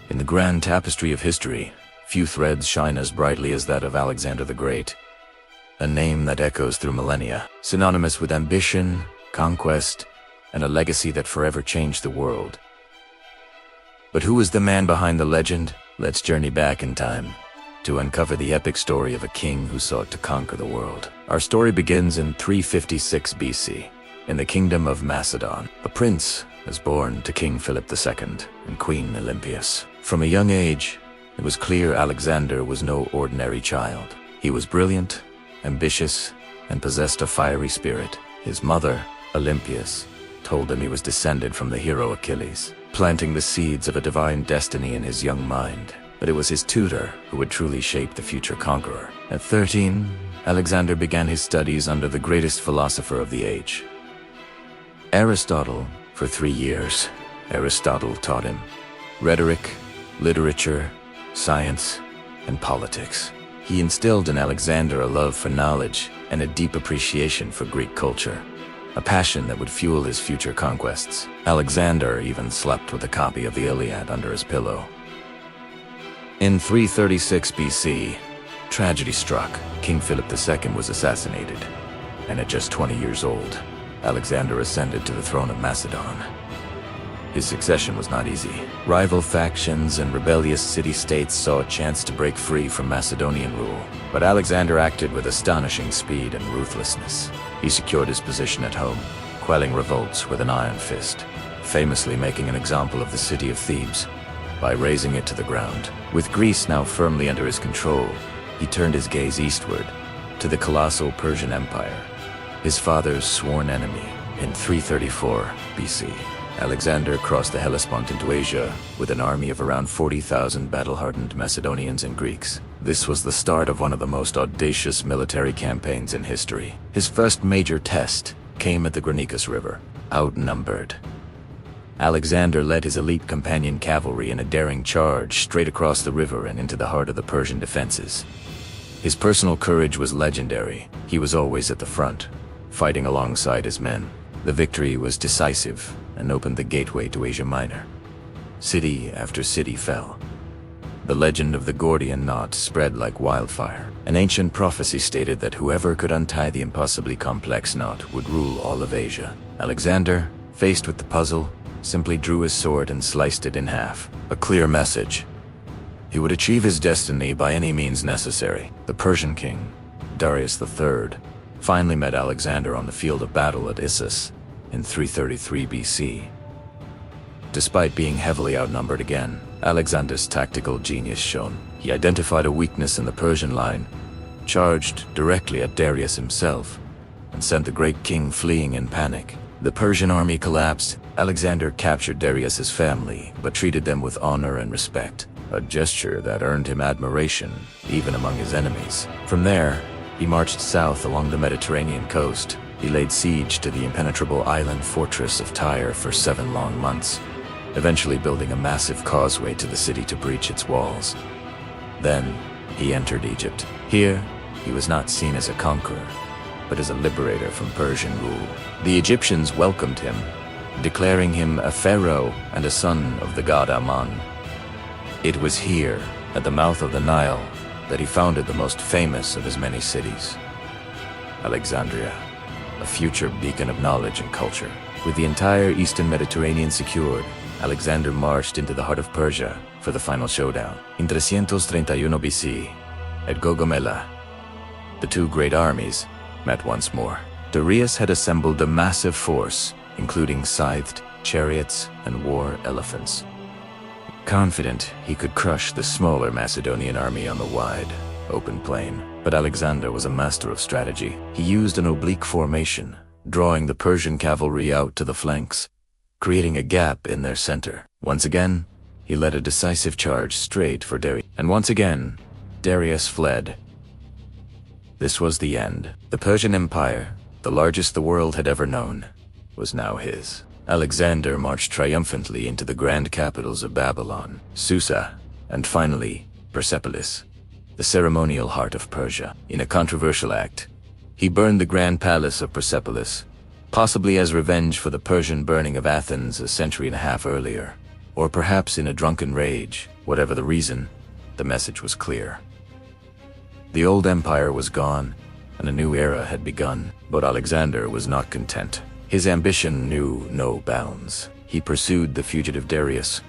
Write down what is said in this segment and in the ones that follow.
In the grand tapestry of history, few threads shine as brightly as that of Alexander the Great. A name that echoes through millennia, synonymous with ambition, conquest, and a legacy that forever changed the world. But who was the man behind the legend? Let's journey back in time to uncover the epic story of a king who sought to conquer the world. Our story begins in 356 BC, in the kingdom of Macedon. A prince was born to King Philip II and Queen Olympias. From a young age, it was clear Alexander was no ordinary child. He was brilliant, ambitious, and possessed a fiery spirit. His mother, Olympias, told him he was descended from the hero Achilles, planting the seeds of a divine destiny in his young mind. But it was his tutor who would truly shape the future conqueror. At 13, Alexander began his studies under the greatest philosopher of the age, Aristotle. For 3 years, Aristotle taught him rhetoric, literature, science, and politics. He instilled in Alexander a love for knowledge and a deep appreciation for Greek culture, a passion that would fuel his future conquests. Alexander even slept with a copy of the Iliad under his pillow. In 336 BC, tragedy struck. King Philip II was assassinated, and at just 20 years old, Alexander ascended to the throne of Macedon. His succession was not easy. Rival factions and rebellious city-states saw a chance to break free from Macedonian rule, but Alexander acted with astonishing speed and ruthlessness. He secured his position at home, quelling revolts with an iron fist, famously making an example of the city of Thebes by razing it to the ground. With Greece now firmly under his control, he turned his gaze eastward to the colossal Persian Empire, his father's sworn enemy. In 334 BC, Alexander crossed the Hellespont into Asia with an army of around 40,000 battle-hardened Macedonians and Greeks. This was the start of one of the most audacious military campaigns in history. His first major test came at the Granicus River. Outnumbered, Alexander led his elite companion cavalry in a daring charge straight across the river and into the heart of the Persian defenses. His personal courage was legendary. He was always at the front, fighting alongside his men. The victory was decisive and opened the gateway to Asia Minor. City after city fell. The legend of the Gordian knot spread like wildfire. An ancient prophecy stated that whoever could untie the impossibly complex knot would rule all of Asia. Alexander, faced with the puzzle, simply drew his sword and sliced it in half. A clear message. He would achieve his destiny by any means necessary. The Persian king, Darius III, finally met Alexander on the field of battle at Issus in 333 BC. Despite being heavily outnumbered again, Alexander's tactical genius shone. He identified a weakness in the Persian line, charged directly at Darius himself, and sent the great king fleeing in panic. The Persian army collapsed. Alexander captured Darius's family, but treated them with honor and respect, a gesture that earned him admiration even among his enemies. From there, he marched south along the Mediterranean coast. He laid siege to the impenetrable island fortress of Tyre for 7 long months, eventually building a massive causeway to the city to breach its walls. Then, he entered Egypt. Here, he was not seen as a conqueror, but as a liberator from Persian rule. The Egyptians welcomed him, declaring him a pharaoh and a son of the god Ammon. It was here, at the mouth of the Nile, that he founded the most famous of his many cities, Alexandria, a future beacon of knowledge and culture. With the entire eastern Mediterranean secured, Alexander marched into the heart of Persia for the final showdown. In 331 BC, at Gaugamela, the two great armies met once more. Darius had assembled a massive force, including scythed chariots and war elephants. Confident he could crush the smaller Macedonian army on the wide, open plain. But Alexander was a master of strategy. He used an oblique formation, drawing the Persian cavalry out to the flanks, creating a gap in their center. Once again, he led a decisive charge straight for Darius. And once again, Darius fled. This was the end. The Persian Empire, the largest the world had ever known, was now his. Alexander marched triumphantly into the grand capitals of Babylon, Susa, and finally, Persepolis, the ceremonial heart of Persia. In a controversial act, he burned the grand palace of Persepolis, possibly as revenge for the Persian burning of Athens a century and a half earlier. Or perhaps in a drunken rage. Whatever the reason, the message was clear. The old empire was gone, and a new era had begun. But Alexander was not content. His ambition knew no bounds. He pursued the fugitive Darius,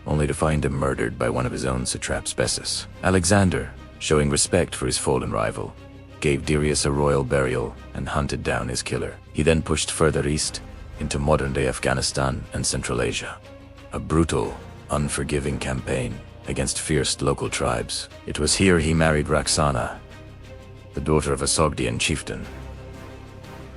only to find him murdered by one of his own satraps, Bessus. Alexander, showing respect for his fallen rival, gave Darius a royal burial and hunted down his killer. He then pushed further east into modern-day Afghanistan and Central Asia. A brutal, unforgiving campaign against fierce local tribes. It was here he married Roxana, the daughter of a Sogdian chieftain.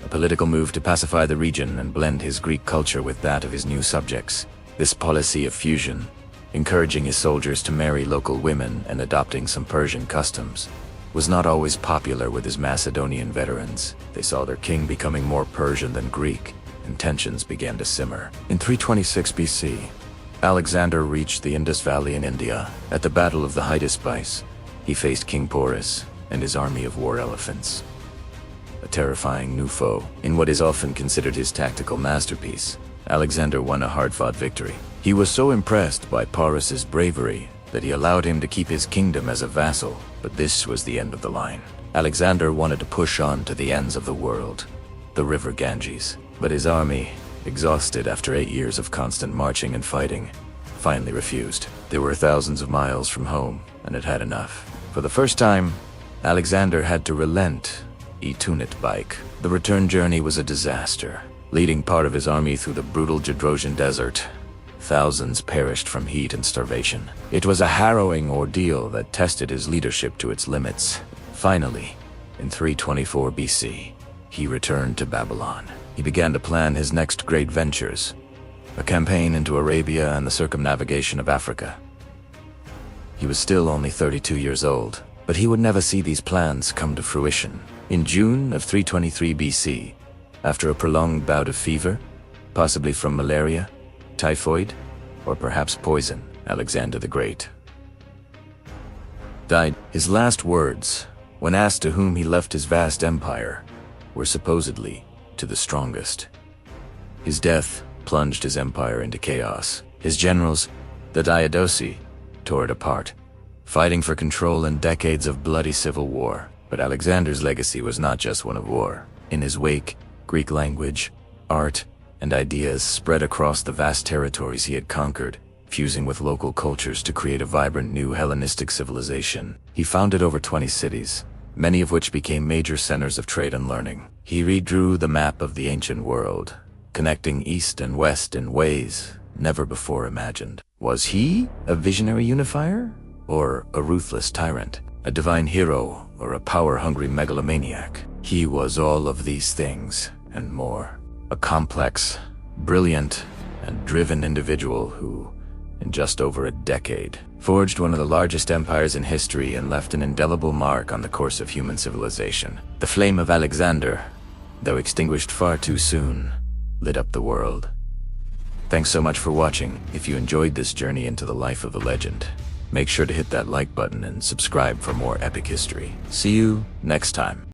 A political move to pacify the region and blend his Greek culture with that of his new subjects. This policy of fusion, encouraging his soldiers to marry local women and adopting some Persian customs, was not always popular with his Macedonian veterans. They saw their king becoming more Persian than Greek, and tensions began to simmer. In 326 BC, Alexander reached the Indus Valley in India. At the Battle of the Hydaspes, he faced King Porus and his army of war elephants. A terrifying new foe. In what is often considered his tactical masterpiece, Alexander won a hard-fought victory. He was so impressed by Porus's bravery that he allowed him to keep his kingdom as a vassal. But this was the end of the line. Alexander wanted to push on to the ends of the world, the river Ganges. But his army, exhausted after 8 years of constant marching and fighting, finally refused. They were thousands of miles from home, and had had enough. For the first time, Alexander had to relent. Etunit bike. The return journey was a disaster. Leading part of his army through the brutal Gedrosian desert, thousands perished from heat and starvation. It was a harrowing ordeal that tested his leadership to its limits. Finally, in 324 BC, he returned to Babylon. He began to plan his next great ventures, a campaign into Arabia and the circumnavigation of Africa. He was still only 32 years old, but he would never see these plans come to fruition. In June of 323 BC, after a prolonged bout of fever, possibly from malaria, typhoid, or perhaps poison, Alexander the Great died. His last words, when asked to whom he left his vast empire, were supposedly to the strongest. His death plunged his empire into chaos. His generals, the Diadochi, tore it apart, fighting for control in decades of bloody civil war. But Alexander's legacy was not just one of war. In his wake, Greek language, art, and ideas spread across the vast territories he had conquered, fusing with local cultures to create a vibrant new Hellenistic civilization. He founded over 20 cities, many of which became major centers of trade and learning. He redrew the map of the ancient world, connecting east and west in ways never before imagined. Was he a visionary unifier, or a ruthless tyrant? A divine hero, or a power-hungry megalomaniac? He was all of these things, and more. A complex, brilliant, and driven individual who, in just over a decade, forged one of the largest empires in history and left an indelible mark on the course of human civilization. The flame of Alexander, though extinguished far too soon, lit up the world. Thanks so much for watching. If you enjoyed this journey into the life of a legend, make sure to hit that like button and subscribe for more epic history. See you next time.